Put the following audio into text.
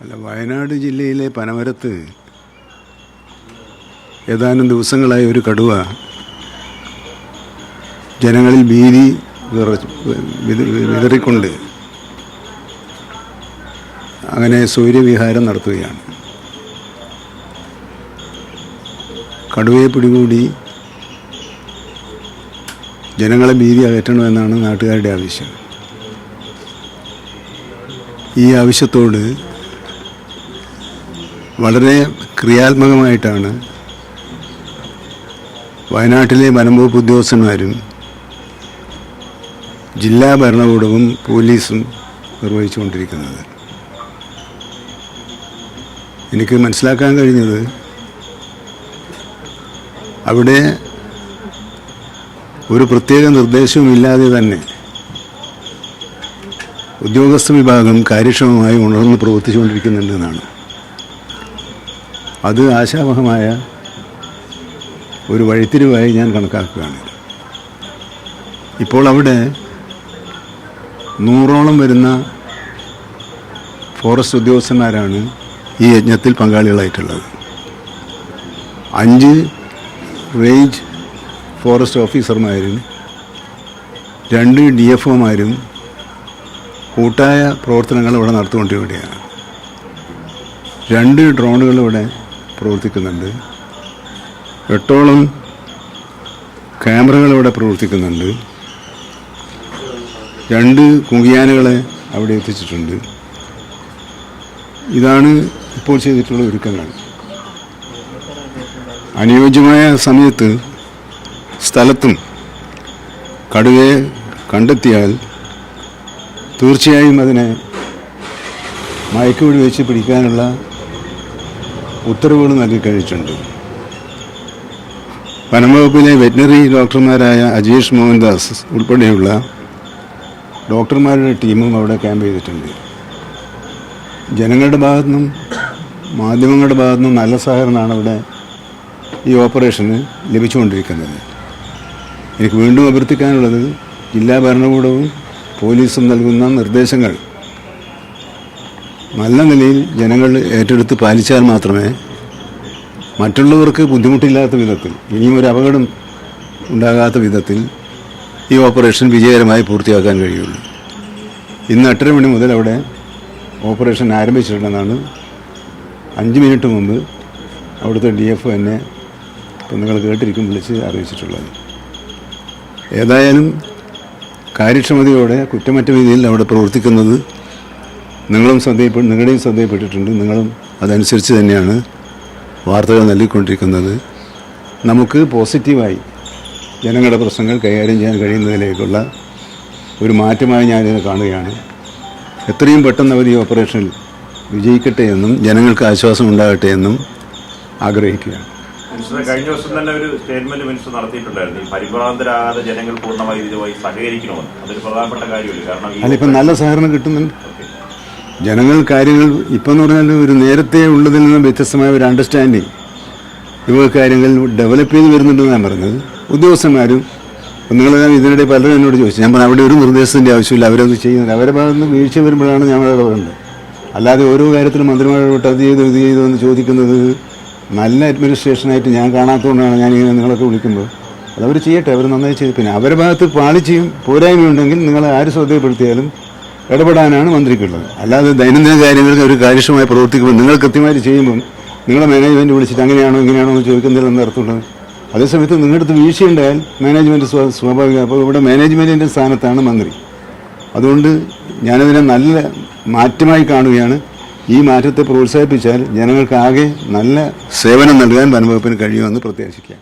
അല്ല, വയനാട് ജില്ലയിലെ പനമരത്ത് ഏതാനും ദിവസങ്ങളായി ഒരു കടുവ ജനങ്ങളിൽ ഭീതി വിതറിക്കൊണ്ട് അങ്ങനെ സൂര്യവിഹാരം നടത്തുകയാണ്. കടുവയെ പിടികൂടി ജനങ്ങളെ ഭീതി അകറ്റണമെന്നാണ് നാട്ടുകാരുടെ ആവശ്യം. ഈ ആവശ്യത്തോട് വളരെ ക്രിയാത്മകമായിട്ടാണ് വയനാട്ടിലെ വനംവകുപ്പ് ഉദ്യോഗസ്ഥന്മാരും ജില്ലാ ഭരണകൂടവും പോലീസും നിർവഹിച്ചുകൊണ്ടിരിക്കുന്നത്. എനിക്ക് മനസ്സിലാക്കാൻ കഴിഞ്ഞത് അവിടെ ഒരു പ്രത്യേക നിർദ്ദേശവുമില്ലാതെ തന്നെ ഉദ്യോഗസ്ഥ വിഭാഗം കാര്യക്ഷമമായി ഉണർന്ന് പ്രവർത്തിച്ചുകൊണ്ടിരിക്കുന്നുണ്ടെന്നാണ്. അത് ആശാവഹമായ ഒരു വഴിത്തിരിവായി ഞാൻ കണക്കാക്കുകയാണ്. ഇപ്പോൾ അവിടെ 100ഓളം വരുന്ന ഫോറസ്റ്റ് ഉദ്യോഗസ്ഥന്മാരാണ് ഈ യജ്ഞത്തിൽ പങ്കാളികളായിട്ടുള്ളത്. 5 റേഞ്ച് ഫോറസ്റ്റ് ഓഫീസർമാരും 2 DFOമാരും കൂട്ടായ പ്രവർത്തനങ്ങൾ ഇവിടെ നടത്തിക്കൊണ്ടിരിക്കുകയാണ്. 2 ഡ്രോണുകൾ ഇവിടെ പ്രവർത്തിക്കുന്നുണ്ട്. 8ഓളം ക്യാമറകൾ ഇവിടെ പ്രവർത്തിക്കുന്നുണ്ട്. 2 കുങ്കിയാനകളെ അവിടെ എത്തിച്ചിട്ടുണ്ട്. ഇതാണ് ഇപ്പോൾ ചെയ്തിട്ടുള്ള ഒരുക്കങ്ങൾ. അനുയോജ്യമായ സമയത്ത് സ്ഥലത്തും കടുവയെ കണ്ടെത്തിയാൽ തീർച്ചയായും അതിനെ മയക്കുവെടി വെച്ച് പിടിക്കാനുള്ള ഉത്തരവുകൾ നൽകി കഴിഞ്ഞിട്ടുണ്ട്. വനംവകുപ്പിലെ വെറ്റിനറി ഡോക്ടർമാരായ അജീഷ് മോഹൻദാസ് ഉൾപ്പെടെയുള്ള ഡോക്ടർമാരുടെ ടീമും അവിടെ ക്യാമ്പ് ചെയ്തിട്ടുണ്ട്. ജനങ്ങളുടെ ഭാഗത്തുനിന്നും മാധ്യമങ്ങളുടെ ഭാഗത്തുനിന്നും നല്ല സഹകരണമാണ് ഇവിടെ ഈ ഓപ്പറേഷന് ലഭിച്ചുകൊണ്ടിരിക്കുന്നത്. എനിക്ക് വീണ്ടും അഭ്യർത്ഥിക്കാനുള്ളത്, ജില്ലാ ഭരണകൂടവും പോലീസും നൽകുന്ന നിർദ്ദേശങ്ങൾ നല്ല നിലയിൽ ജനങ്ങൾ ഏറ്റെടുത്ത് പാലിച്ചാൽ മാത്രമേ മറ്റുള്ളവർക്ക് ബുദ്ധിമുട്ടില്ലാത്ത വിധത്തിൽ, ഇനിയും ഒരു അപകടം ഉണ്ടാകാത്ത വിധത്തിൽ ഈ ഓപ്പറേഷൻ വിജയകരമായി പൂർത്തിയാക്കാൻ കഴിയുള്ളൂ. ഇന്ന് 8:30 മണി മുതൽ അവിടെ ഓപ്പറേഷൻ ആരംഭിച്ചിട്ടുണ്ടെന്നാണ് 5 മിനിറ്റ് മുമ്പ് അവിടുത്തെ DFO എന്നെ, ഇപ്പം നിങ്ങൾ കേട്ടിരിക്കും, വിളിച്ച് അറിയിച്ചിട്ടുള്ളത്. ഏതായാലും കാര്യക്ഷമതയോടെ കുറ്റമറ്റ രീതിയിൽ അവിടെ പ്രവർത്തിക്കുന്നത് നിങ്ങളുടെയും ശ്രദ്ധയിൽപ്പെട്ടിട്ടുണ്ട്. നിങ്ങളും അതനുസരിച്ച് തന്നെയാണ് വാർത്തകൾ നൽകിക്കൊണ്ടിരിക്കുന്നത്. നമുക്ക് പോസിറ്റീവായി ജനങ്ങളുടെ പ്രശ്നങ്ങൾ കൈകാര്യം ചെയ്യാൻ കഴിയുന്നതിലേക്കുള്ള ഒരു മാറ്റമായി ഞാനിത് കാണുകയാണ്. എത്രയും പെട്ടെന്ന് അവർ ഈ ഓപ്പറേഷനിൽ വിജയിക്കട്ടെ എന്നും ജനങ്ങൾക്ക് ആശ്വാസം ഉണ്ടാകട്ടെ എന്നും ആഗ്രഹിക്കുകയാണ്. കഴിഞ്ഞ ദിവസം തന്നെ ഒരു സ്റ്റേറ്റ്മെന്റ് മിനിസ്റ്റർ നടത്തിയിട്ടുണ്ടായിരുന്നു. ഈ പരിഭ്രാന്തരാകാതെ ജനങ്ങൾ പൂർണ്ണമായി ഇതുമായി സഹകരിക്കണമെന്ന്. അതൊരു പ്രധാനപ്പെട്ട കാര്യമല്ല. കാരണം അതിലിപ്പം നല്ല സഹകരണം കിട്ടുന്നുണ്ട്. ജനങ്ങൾ കാര്യങ്ങൾ ഇപ്പം എന്ന് പറഞ്ഞാൽ ഒരു നേരത്തെ ഉള്ളതിൽ നിന്ന് വ്യത്യസ്തമായ ഒരു അണ്ടർസ്റ്റാൻഡിങ് ഇവ കാര്യങ്ങൾ ഡെവലപ്പ് ചെയ്ത് വരുന്നുണ്ടെന്ന് ഞാൻ പറഞ്ഞത്. ഉദ്യോഗസ്ഥന്മാരും നിങ്ങളെല്ലാം ഇതിനിടെ പലരും എന്നോട് ചോദിച്ചു. ഞാൻ പറഞ്ഞു അവിടെ ഒരു നിർദ്ദേശത്തിൻ്റെ ആവശ്യമില്ല, അവരത് ചെയ്യുന്നില്ല. അവരുടെ ഭാഗത്ത് നിന്ന് വീഴ്ച വരുമ്പോഴാണ് ഞങ്ങൾ ഇടപെടുന്നത്. അല്ലാതെ ഓരോ കാര്യത്തിലും മന്ത്രിമാരെ വിട്ട് അത് ചെയ്തു ഇത് ചെയ്തു എന്ന് ചോദിക്കുന്നത് നല്ല അഡ്മിനിസ്ട്രേഷനായിട്ട് ഞാൻ കാണാത്തതുകൊണ്ടാണ് ഞാനിങ്ങനെ നിങ്ങളൊക്കെ വിളിക്കുമ്പോൾ. അതവർ ചെയ്യട്ടെ, അവർ നന്നായി ചെയ്യും. പിന്നെ അവരുടെ ഭാഗത്ത് പാളിച്ചയും പോരായ്മയുണ്ടെങ്കിൽ നിങ്ങളെ ആര് ശ്രദ്ധപ്പെടുത്തിയാലും ഇടപെടാനാണ് മന്ത്രിക്കുള്ളത്. അല്ലാതെ ദൈനംദിന കാര്യങ്ങൾക്ക് ഒരു കാര്യക്ഷമമായി പ്രവർത്തിക്കുമ്പോൾ നിങ്ങൾ കൃത്യമായിട്ട് ചെയ്യുമ്പം നിങ്ങളെ മാനേജ്മെൻറ്റ് വിളിച്ചിട്ട് അങ്ങനെയാണോ ഇങ്ങനെയാണോ എന്ന് ചോദിക്കുന്നതിൽ എന്താ അർത്ഥമുള്ളത്? അതേസമയത്ത് നിങ്ങളുടെ അടുത്ത് വീഴ്ചയുണ്ടായാൽ മാനേജ്മെൻറ്റ് സ്വാഭാവികം. അപ്പോൾ ഇവിടെ മാനേജ്മെൻറ്റിൻ്റെ സ്ഥാനത്താണ് മന്ത്രി. അതുകൊണ്ട് ഞാനതിനെ നല്ല മാറ്റമായി കാണുകയാണ്. ഈ മാറ്റത്തെ പ്രോത്സാഹിപ്പിച്ചാൽ ജനങ്ങൾക്കാകെ നല്ല സേവനം നൽകാൻ വനംവകുപ്പിന് കഴിയുമെന്ന് പ്രത്യാശിക്കാം.